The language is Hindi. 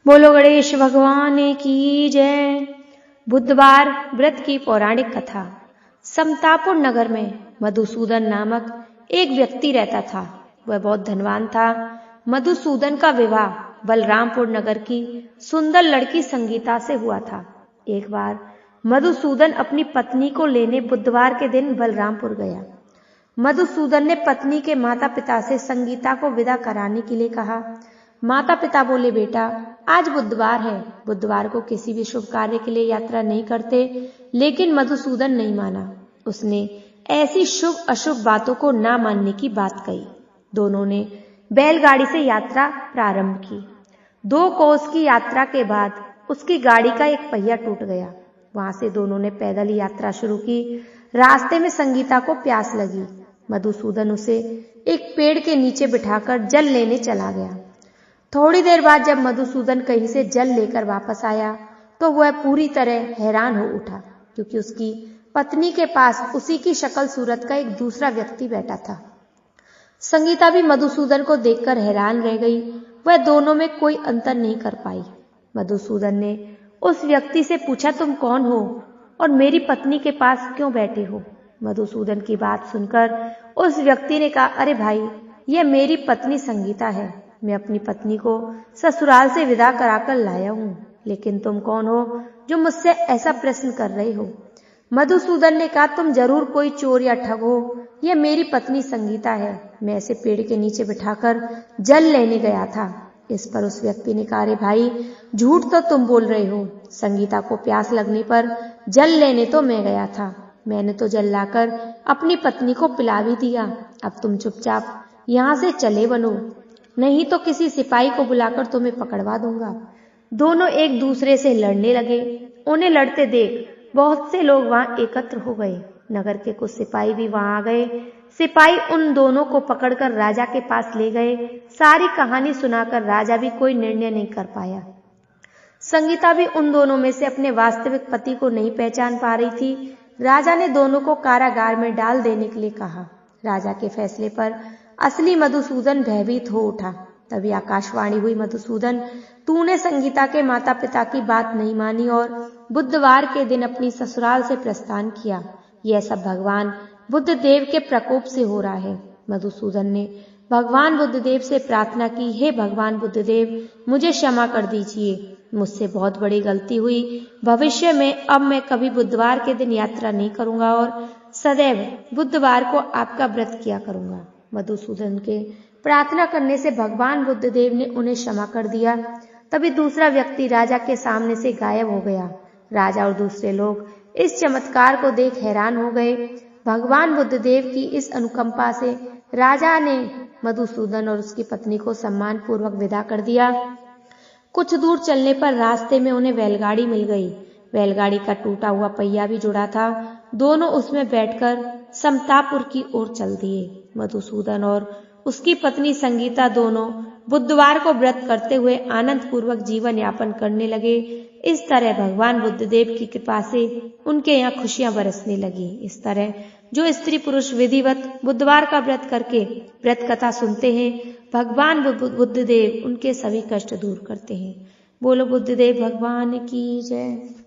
बोलो गणेश भगवान की जय। बुधवार व्रत की पौराणिक कथा। समतापुर नगर में मधुसूदन नामक एक व्यक्ति रहता था। वह बहुत धनवान था। मधुसूदन का विवाह बलरामपुर नगर की सुंदर लड़की संगीता से हुआ था। एक बार मधुसूदन अपनी पत्नी को लेने बुधवार के दिन बलरामपुर गया। मधुसूदन ने पत्नी के माता पिता से संगीता को विदा कराने के लिए कहा। माता पिता बोले, बेटा आज बुधवार है, बुधवार को किसी भी शुभ कार्य के लिए यात्रा नहीं करते। लेकिन मधुसूदन नहीं माना। उसने ऐसी शुभ अशुभ बातों को ना मानने की बात कही। दोनों ने बैलगाड़ी से यात्रा प्रारंभ की। 2 कोस की यात्रा के बाद उसकी गाड़ी का एक पहिया टूट गया। वहां से दोनों ने पैदल ही यात्रा शुरू की। रास्ते में संगीता को प्यास लगी। मधुसूदन उसे एक पेड़ के नीचे बिठाकर जल लेने चला गया। थोड़ी देर बाद जब मधुसूदन कहीं से जल लेकर वापस आया तो वह पूरी तरह हैरान हो उठा, क्योंकि उसकी पत्नी के पास उसी की शक्ल सूरत का एक दूसरा व्यक्ति बैठा था। संगीता भी मधुसूदन को देखकर हैरान रह गई। वह दोनों में कोई अंतर नहीं कर पाई। मधुसूदन ने उस व्यक्ति से पूछा, तुम कौन हो और मेरी पत्नी के पास क्यों बैठे हो? मधुसूदन की बात सुनकर उस व्यक्ति ने कहा, अरे भाई, यह मेरी पत्नी संगीता है। मैं अपनी पत्नी को ससुराल से विदा कराकर लाया हूं। लेकिन तुम कौन हो जो मुझसे ऐसा प्रश्न कर रहे हो? मधुसूदन ने कहा, तुम जरूर कोई चोर या ठग हो। यह मेरी पत्नी संगीता है। मैं ऐसे पेड़ के नीचे बिठाकर जल लेने गया था। इस पर उस व्यक्ति ने कहा, अरे भाई, झूठ तो तुम बोल रहे हो। संगीता को प्यास लगने पर जल लेने तो मैं गया था। मैंने तो जल लाकर अपनी पत्नी को पिला भी दिया। अब तुम चुपचाप यहां से चले बनो, नहीं तो किसी सिपाही को बुलाकर तुम्हें पकड़वा दूंगा। दोनों एक दूसरे से लड़ने लगे। उन्हें लड़ते देख बहुत से लोग वहां एकत्र हो गए। नगर के कुछ सिपाही भी वहां आ गए। सिपाही उन दोनों को पकड़कर राजा के पास ले गए। सारी कहानी सुनाकर राजा भी कोई निर्णय नहीं कर पाया। संगीता भी उन दोनों में से अपने वास्तविक पति को नहीं पहचान पा रही थी। राजा ने दोनों को कारागार में डाल देने के लिए कहा। राजा के फैसले पर असली मधुसूदन भयभीत हो उठा। तभी आकाशवाणी हुई, मधुसूदन, तूने संगीता के माता पिता की बात नहीं मानी और बुधवार के दिन अपनी ससुराल से प्रस्थान किया। यह सब भगवान बुद्धदेव के प्रकोप से हो रहा है। मधुसूदन ने भगवान बुद्धदेव से प्रार्थना की, हे भगवान बुद्धदेव, मुझे क्षमा कर दीजिए। मुझसे बहुत बड़ी गलती हुई। भविष्य में अब मैं कभी बुधवार के दिन यात्रा नहीं करूंगा और सदैव बुधवार को आपका व्रत किया करूंगा। मधुसूदन के प्रार्थना करने से भगवान बुद्धदेव ने उन्हें क्षमा कर दिया। तभी दूसरा व्यक्ति राजा के सामने से गायब हो गया। राजा और दूसरे लोग इस चमत्कार को देख हैरान हो गए। भगवान बुद्धदेव की इस अनुकंपा से राजा ने मधुसूदन और उसकी पत्नी को सम्मान पूर्वक विदा कर दिया। कुछ दूर चलने पर रास्ते में उन्हें बैलगाड़ी मिल गई। बैलगाड़ी का टूटा हुआ पहिया भी जुड़ा था। दोनों उसमें बैठकर समतापुर की ओर चल दिए। मधुसूदन और उसकी पत्नी संगीता दोनों बुधवार को व्रत करते हुए आनंद पूर्वक जीवन यापन करने लगे। इस तरह भगवान बुद्धदेव की कृपा से उनके यहाँ खुशियां बरसने लगी। इस तरह जो स्त्री पुरुष विधिवत बुधवार का व्रत करके व्रत कथा सुनते हैं, भगवान बुद्धदेव उनके सभी कष्ट दूर करते हैं। बोलो बुद्धदेव भगवान की जय।